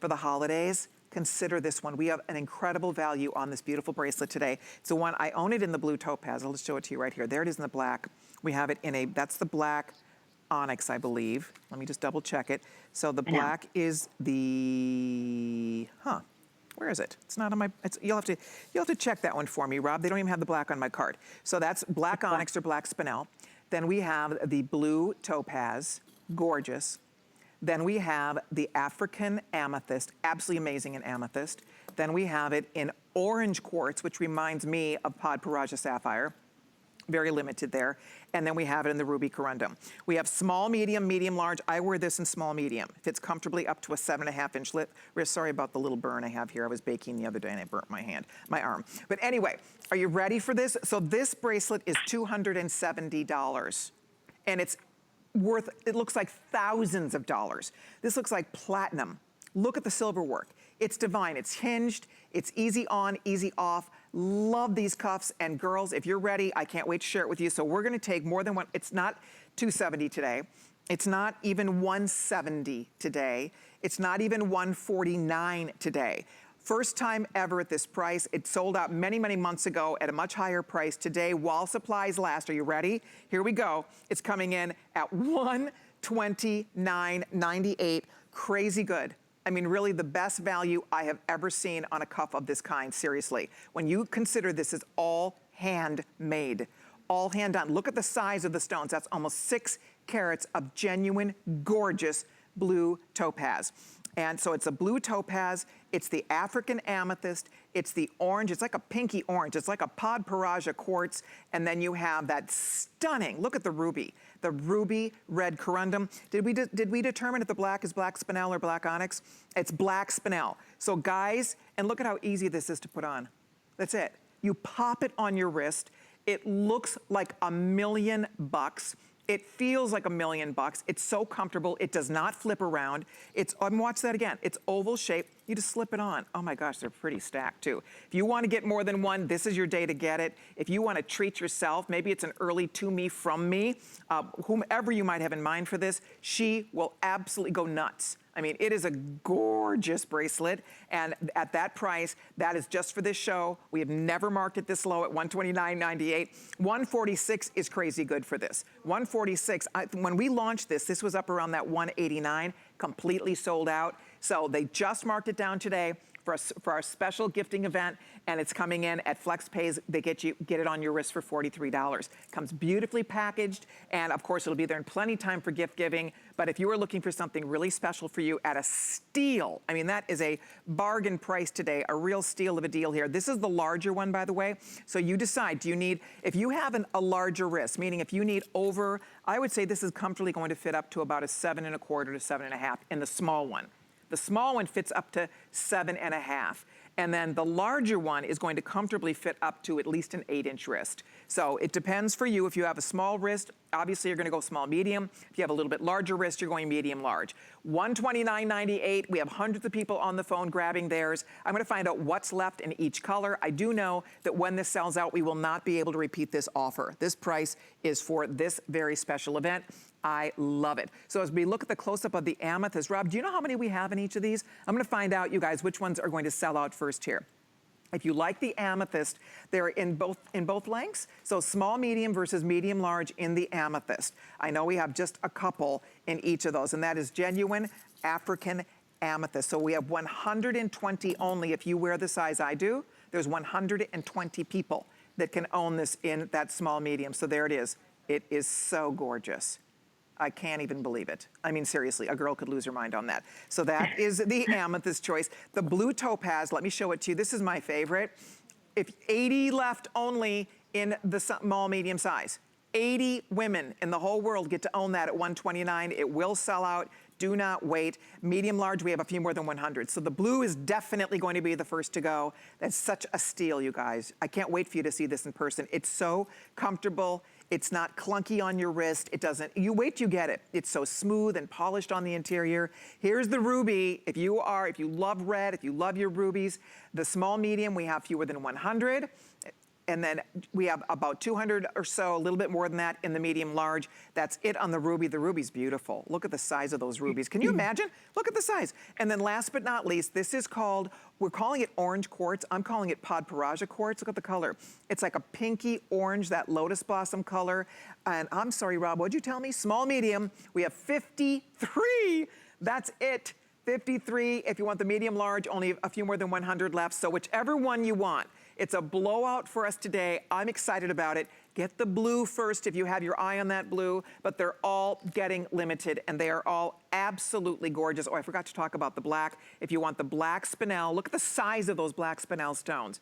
for the holidays, consider this one. We have an incredible value on this beautiful bracelet today. It's the one, I own it in the blue topaz. I'll just show it to you right here. There it is in the black. We have it in a, that's the black onyx, I believe. Let me just double check it. So the black is the, where is it? It's not on my, you'll have to check that one for me, Rob. They don't even have the black on my card. So that's black onyx or black spinel. Then we have the blue topaz, gorgeous. Then we have the African amethyst, absolutely amazing in amethyst. Then we have it in orange quartz, which reminds me of Pod Paraja sapphire. Very limited there. And then we have it in the ruby corundum. We have small, medium, medium, large. I wear this in small, medium. Fits comfortably up to a 7.5 inch wrist. Sorry about the little burn I have here. I was baking the other day and I burnt my hand, my arm. But anyway, are you ready for this? So this bracelet is $270. And it's worth, it looks like thousands of dollars. This looks like platinum. Look at the silver work. It's divine, it's hinged, it's easy on, easy off. Love these cuffs, and girls, if you're ready, I can't wait to share it with you. So we're gonna take more than one, it's not $270 today. It's not even $170 today. It's not even $149 today. First time ever at this price. It sold out many, many months ago at a much higher price. Today, while supplies last, are you ready? Here we go. It's coming in at $129.98. Crazy good. I mean, really the best value I have ever seen on a cuff of this kind, seriously. When you consider this is all handmade, all hand done. Look at the size of the stones. That's almost 6 carats of genuine, gorgeous blue topaz. And so it's a blue topaz, it's the African amethyst, it's the orange, it's like a pinky orange, it's like a Pod Paraja quartz, and then you have that stunning, look at the ruby red corundum. Did we determine if the black is black spinel or black onyx? It's black spinel. So guys, and look at how easy this is to put on. That's it. You pop it on your wrist. It looks like $1,000,000. It feels like $1,000,000. It's so comfortable. It does not flip around. It's, watch that again. It's oval shaped. You just slip it on. Oh my gosh, they're pretty stacked too. If you want to get more than one, this is your day to get it. If you want to treat yourself, maybe it's an early to me from me, whomever you might have in mind for this, she will absolutely go nuts. I mean, it is a gorgeous bracelet, and at that price, that is just for this show. We have never marked it this low at $129.98. $146 is crazy good for this. $146, when we launched this, this was up around that $189, completely sold out. So they just marked it down today for our special gifting event, and it's coming in at FlexPays. They get it on your wrist for $43. Comes beautifully packaged, and of course it'll be there in plenty time for gift giving. But if you are looking for something really special for you at a steal, I mean, that is a bargain price today, a real steal of a deal here. This is the larger one, by the way. So you decide, do you need, if you have a larger wrist, meaning if you need over, I would say this is comfortably going to fit up to about a 7.25 to 7.5 in the small one. The small one fits up to 7.5. And then the larger one is going to comfortably fit up to at least an 8-inch wrist. So it depends for you. If you have a small wrist, obviously you're gonna go small, medium. If you have a little bit larger wrist, you're going medium, large. $129.98, we have hundreds of people on the phone grabbing theirs. I'm gonna find out what's left in each color. I do know that when this sells out, we will not be able to repeat this offer. This price is for this very special event. I love it. So as we look at the close-up of the amethyst, Rob, do you know how many we have in each of these? I'm gonna find out, you guys, which ones are going to sell out first here. If you like the amethyst, they're in both lengths. So small, medium versus medium, large in the amethyst. I know we have just a couple in each of those, and that is genuine African amethyst. So we have 120 only. If you wear the size I do, there's 120 people that can own this in that small, medium. So there it is. It is so gorgeous. I can't even believe it. I mean, seriously, a girl could lose her mind on that. So that is the amethyst choice. The blue topaz, let me show it to you. This is my favorite. If 80 left only in the small, medium size. 80 women in the whole world get to own that at $129. It will sell out. Do not wait. Medium, large, we have a few more than 100. So the blue is definitely going to be the first to go. That's such a steal, you guys. I can't wait for you to see this in person. It's so comfortable. It's not clunky on your wrist. It doesn't, you wait till you get it. It's so smooth and polished on the interior. Here's the ruby. If you love red, if you love your rubies, the small medium, we have fewer than 100. And then we have about 200 or so, a little bit more than that in the medium large. That's it on the ruby. The ruby's beautiful. Look at the size of those rubies. Can you imagine? Look at the size. And then last but not least, this is called, we're calling it orange quartz. I'm calling it Podparaja quartz. Look at the color. It's like a pinky orange, that lotus blossom color. And I'm sorry, Rob, what'd you tell me? Small, medium. We have 53. That's it. 53. If you want the medium large, only a few more than 100 left. So whichever one you want. It's a blowout for us today. I'm excited about it. Get the blue first if you have your eye on that blue, but they're all getting limited and they are all absolutely gorgeous. Oh, I forgot to talk about the black. If you want the black spinel, look at the size of those black spinel stones.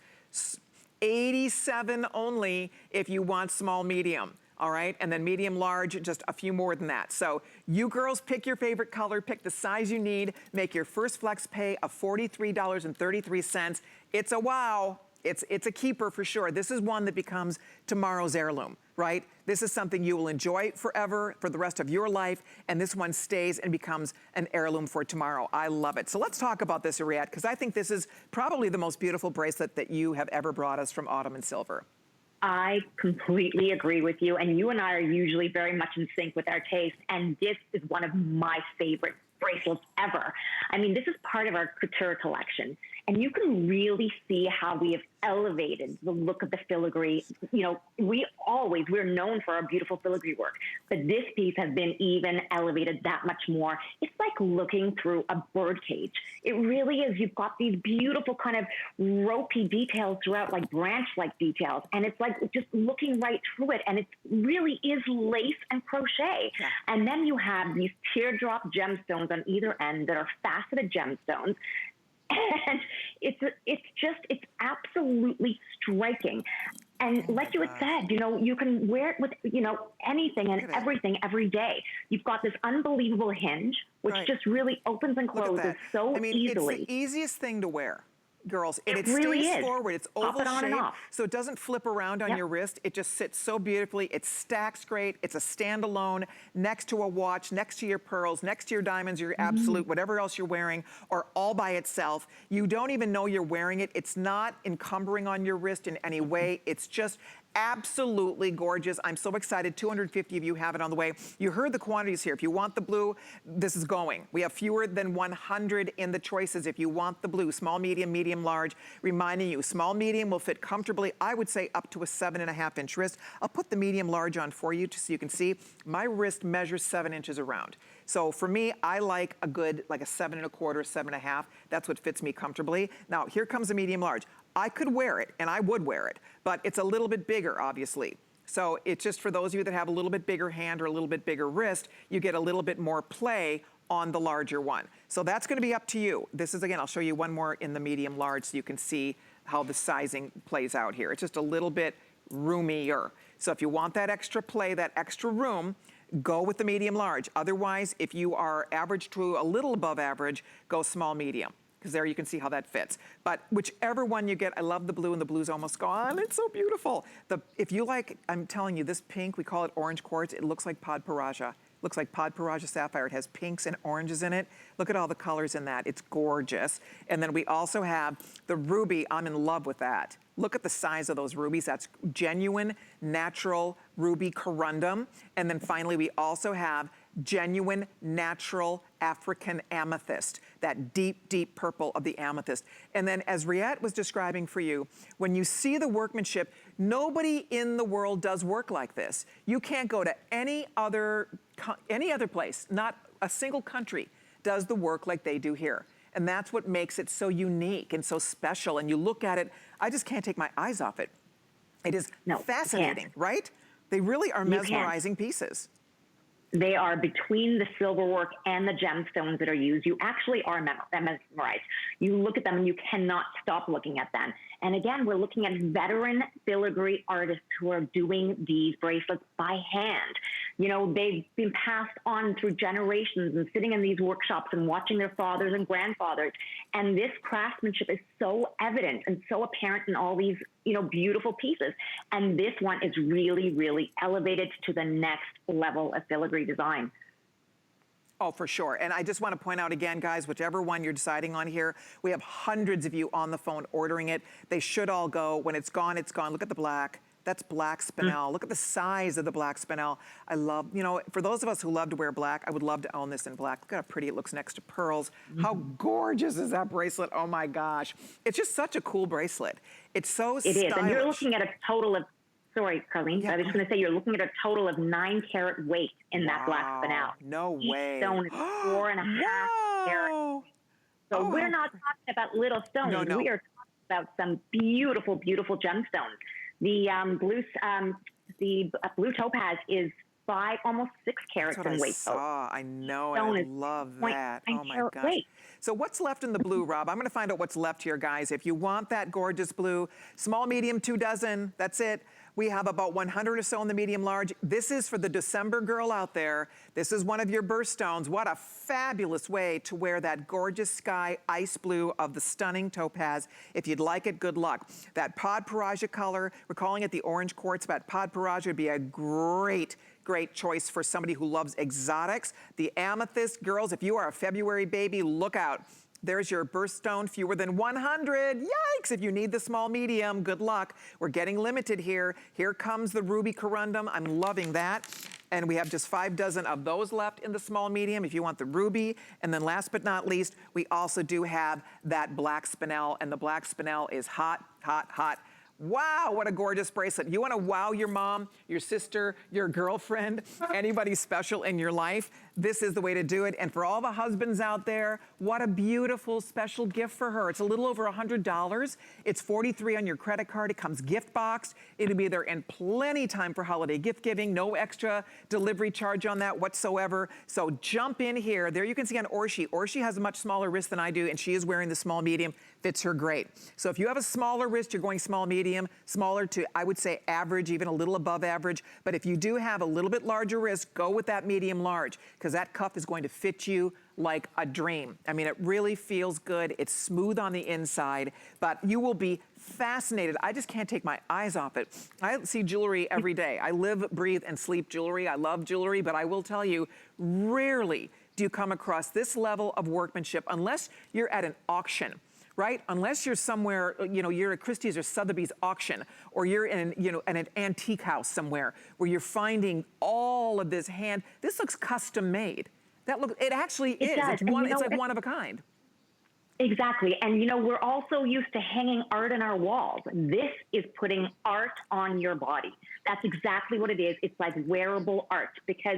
87 only if you want small, medium. All right, and then medium large, just a few more than that. So you girls pick your favorite color, pick the size you need, make your first flex pay of $43.33. It's a wow. It's a keeper for sure. This is one that becomes tomorrow's heirloom, right? This is something you will enjoy forever, for the rest of your life, and this one stays and becomes an heirloom for tomorrow. I love it. So let's talk about this, Ariette, because I think this is probably the most beautiful bracelet that you have ever brought us from Ottoman Silver. I completely agree with you, and you and I are usually very much in sync with our taste, and this is one of my favorite bracelets ever. I mean, this is part of our couture collection, and you can really see how we have elevated the look of the filigree. You know, we're known for our beautiful filigree work, but this piece has been even elevated that much more. It's like looking through a bird cage. It really is. You've got these beautiful kind of ropey details throughout, like branch-like details, and it's like just looking right through it, and it really is lace and crochet. Yeah. And then you have these teardrop gemstones on either end that are faceted gemstones. And it's absolutely striking. And like you had said, you know, you can wear it with, you know, anything and everything every day. You've got this unbelievable hinge, which just really opens and closes so easily. It's the easiest thing to wear. Girls, it really stays forward. It's oval shaped, off. so it doesn't flip around on your wrist. It just sits so beautifully. It stacks great. It's a standalone next to a watch, next to your pearls, next to your diamonds, your absolute, whatever else you're wearing, or all by itself. You don't even know you're wearing it. It's not encumbering on your wrist in any way. It's just absolutely gorgeous. I'm so excited. 250 of you have it on the way. You heard the quantities here. If you want the blue, this is going. We have fewer than 100 in the choices. If you want the blue, small, medium, medium, large, reminding you, small, medium will fit comfortably, I would say up to a 7.5-inch wrist. I'll put the medium large on for you just so you can see. My wrist measures 7 inches around. So for me, I like a good, like a 7.25, 7.5. That's what fits me comfortably. Now, here comes a medium large. I could wear it, and I would wear it, but it's a little bit bigger, obviously. So it's just for those of you that have a little bit bigger hand or a little bit bigger wrist, you get a little bit more play on the larger one. So that's gonna be up to you. This is, again, I'll show you one more in the medium large so you can see how the sizing plays out here. It's just a little bit roomier. So if you want that extra play, that extra room, go with the medium large. Otherwise, if you are average to a little above average, go small, medium, because there you can see how that fits. But whichever one you get, I love the blue, and the blue's almost gone. It's so beautiful. If you like, I'm telling you, this pink, we call it orange quartz. It looks like Podparaja. Looks like Podparaja sapphire. It has pinks and oranges in it. Look at all the colors in that. It's gorgeous. And then we also have the ruby. I'm in love with that. Look at the size of those rubies. That's genuine, natural ruby corundum. And then finally, we also have genuine, natural African amethyst, that deep, deep purple of the amethyst. And then as Ariette was describing for you, when you see the workmanship, nobody in the world does work like this. You can't go to any other place, not a single country does the work like they do here. And that's what makes it so unique and so special. And you look at it, I just can't take my eyes off it. It is fascinating, right? They really are mesmerizing pieces. They are between the silver work and the gemstones that are used. You actually are mesmerized. You look at them and you cannot stop looking at them. And again, we're looking at veteran filigree artists who are doing these bracelets by hand. You know, they've been passed on through generations and sitting in these workshops and watching their fathers and grandfathers. And this craftsmanship is so evident and so apparent in all these, you know, beautiful pieces. And this one is really, really elevated to the next level of filigree design. Oh, for sure. And I just want to point out again, guys, whichever one you're deciding on here, we have hundreds of you on the phone ordering it. They should all go. When it's gone, it's gone. Look at the black. That's black Spinel. Look at the size of the black Spinel. I love, you know, for those of us who love to wear black, I would love to own this in black. Look how pretty it looks next to pearls. How gorgeous is that bracelet? Oh my gosh. It's just such a cool bracelet. It's so stylish. It is, and you're looking at a total of, sorry, Carlene, I was just going to say you're looking at a total of 9 carat weight in that black Spinel. No way. Each stone is 4.5 carats. So we're not talking about little stones. No. We are talking about some beautiful, beautiful gemstones. The blue topaz is 5, almost 6 carats in weight. I know, and I love that. Oh my gosh. Weight. So what's left in the blue, Rob? I'm gonna find out what's left here, guys. If you want that gorgeous blue, small, medium, 2 dozen, that's it. We have about 100 or so in the medium large. This is for the December girl out there. This is one of your birthstones. What a fabulous way to wear that gorgeous sky ice blue of the stunning topaz. If you'd like it, good luck. That Pod Paraja color, we're calling it the orange quartz, but Pod Paraja would be a great choice for somebody who loves exotics. The amethyst, girls, if you are a February baby, look out. There's your birthstone, fewer than 100. Yikes, if you need the small medium, good luck. We're getting limited here. Here comes the ruby corundum. I'm loving that. And we have just 5 dozen of those left in the small medium if you want the ruby. And then last but not least, we also do have that black Spinel, and the black Spinel is hot, hot, hot. Wow, what a gorgeous bracelet. You want to wow your mom, your sister, your girlfriend, anybody special in your life? This is the way to do it. And for all the husbands out there, what a beautiful special gift for her. It's a little over $100. It's $43 on your credit card. It comes gift boxed. It'll be there in plenty time for holiday gift giving. No extra delivery charge on that whatsoever. So jump in here. There you can see on Orshi. Orshi has a much smaller wrist than I do, and she is wearing the small medium. Fits her great. So if you have a smaller wrist, you're going small medium, smaller to, I would say, average, even a little above average. But if you do have a little bit larger wrist, go with that medium large, because that cuff is going to fit you like a dream. I mean, it really feels good. It's smooth on the inside, but you will be fascinated. I just can't take my eyes off it. I see jewelry every day. I live, breathe, and sleep jewelry. I love jewelry, but I will tell you, rarely do you come across this level of workmanship unless you're at an auction. Right? Unless you're somewhere, you know, you're at Christie's or Sotheby's auction, or you're in, you know, in an antique house somewhere where you're finding all of this this looks custom made. That looks, it actually is. It's like one of a kind. Exactly. And you know, we're also used to hanging art in our walls. This is putting art on your body. That's exactly what it is. It's like wearable art, because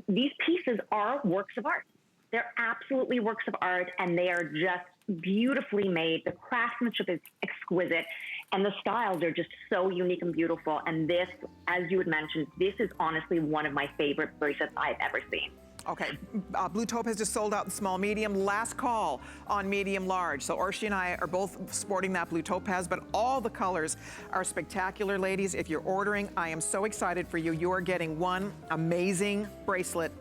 these pieces are works of art. They're absolutely works of art, and they are just beautifully made. The craftsmanship is exquisite, and the styles are just so unique and beautiful. And this, as you had mentioned, this is honestly one of my favorite bracelets I've ever seen. Okay, Blue Topaz just sold out in small medium. Last call on medium large. So Orshi and I are both sporting that Blue Topaz, but all the colors are spectacular, ladies. If you're ordering, I am so excited for you. You are getting one amazing bracelet,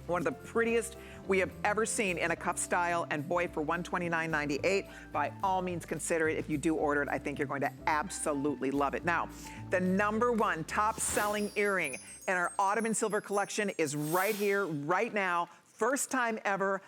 one of the prettiest we have ever seen in a cuff style, and boy, for $129.98, by all means consider it. If you do order it, I think you're going to absolutely love it. Now, the #1 top selling earring in our Ottoman Silver collection is right here, right now. First time ever,